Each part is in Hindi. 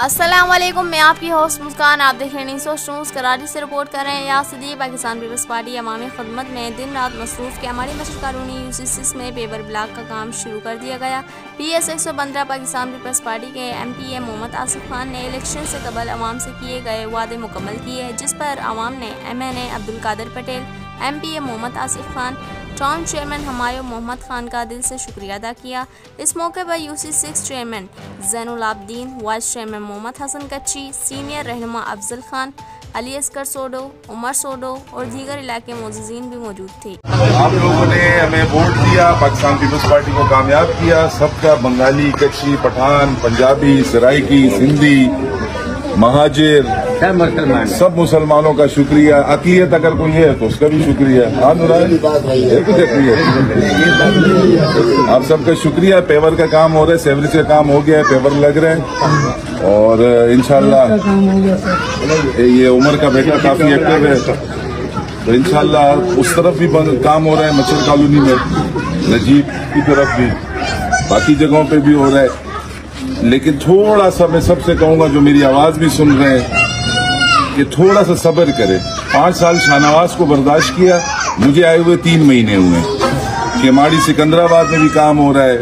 अस्सलामुअलैकुम, मैं आपकी होस्ट मुस्कान। आप देख रहे हैं न्यूज़ कराची से रिपोर्ट कर रहे हैं। यहाँ सदी पाकिस्तान पीपल्स पार्टी अवामी खदमत में दिन रात मसरूफ़ के हमारी मशर कानूनी UC6 में पेपर ब्लॉक का काम शुरू कर दिया गया। PS 115 पाकिस्तान पीपल्स पार्टी के MPA मोहम्मद आसिफ खान ने इलेक्शन से कबल अवाम से किए गए वादे मुकम्मल किए, जिस पर अवाम ने MNA Abdul Qadir Patel, MPA Mohammad Asif Khan, town chairman Humayun Mohammad Khan का दिल से शुक्रिया अदा किया। इस मौके पर UC6 chairman Zainul Abideen, vice chairman Mohammad Hasan Kachhi, senior रहनुमा अफजल खान, अली असगर सोडो, उमर सोडो और दीगर इलाके मोअज़्ज़िज़ीन भी मौजूद थे। आप लोगों ने हमें वोट दिया, पाकिस्तान पीपल्स पार्टी को कामयाब किया। सबका बंगाली, कच्ची, पठान, पंजाबी, सराइकी, सिंधी, महाजिर, सब मुसलमानों का शुक्रिया। अक़ीदत अगर कोई है तो उसका भी शुक्रिया। आप सबका शुक्रिया। पेवर का काम हो रहा है, सेवरेज का काम हो गया है, पेवर लग रहे हैं और इंशाल्लाह ये उमर का बेटा काफी एक्टिव है, तो इंशाल्लाह उस तरफ भी काम हो रहा है, मच्छर कॉलोनी में, नजीब की तरफ भी, बाकी जगहों पे भी हो रहा है। लेकिन थोड़ा सा मैं सबसे कहूंगा जो मेरी आवाज भी सुन रहे हैं कि थोड़ा सा सब्र करें। 5 साल शाहनवाज को बर्दाश्त किया, मुझे आए हुए 3 महीने हुए। केमाड़ी सिकंदराबाद में भी काम हो रहा है,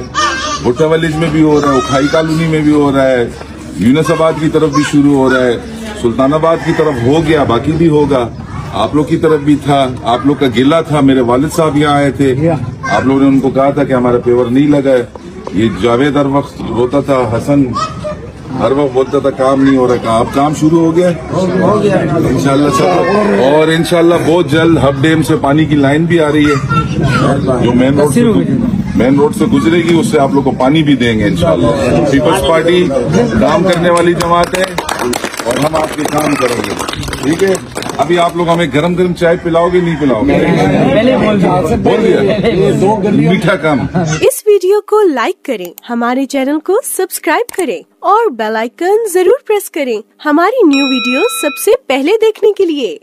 भुट्टा विलेज में भी हो रहा है, उखाई कॉलोनी में भी हो रहा है, यूनुसाबाद की तरफ भी शुरू हो रहा है, सुल्तानाबाद की तरफ हो गया, बाकी भी होगा। आप लोग की तरफ भी था, आप लोग का गिला था। मेरे वालिद साहब यहाँ आए थे, आप लोगों ने उनको कहा था कि हमारा पेवर नहीं लगा है। ये जावेद हर वक्त रोता था, हसन हर वक्त बोलता था काम नहीं हो रहा। अब काम शुरू हो गया इंशाल्लाह सब, और इंशाल्लाह बहुत जल्द हब डैम से पानी की लाइन भी आ रही है जो मेन रोड से गुजरेगी, उससे आप लोग को पानी भी देंगे इंशाल्लाह। पीपल्स पार्टी काम करने वाली जमात है और हम आपके काम करेंगे, ठीक है। अभी आप लोग हमें गरम गरम चाय पिलाओगे नहीं पिलाओगे? बोल दिया, मीठा कम। इस वीडियो को लाइक करें, हमारे चैनल को सब्सक्राइब करें और बेल आइकन जरूर प्रेस करें हमारी न्यू वीडियो सबसे पहले देखने के लिए।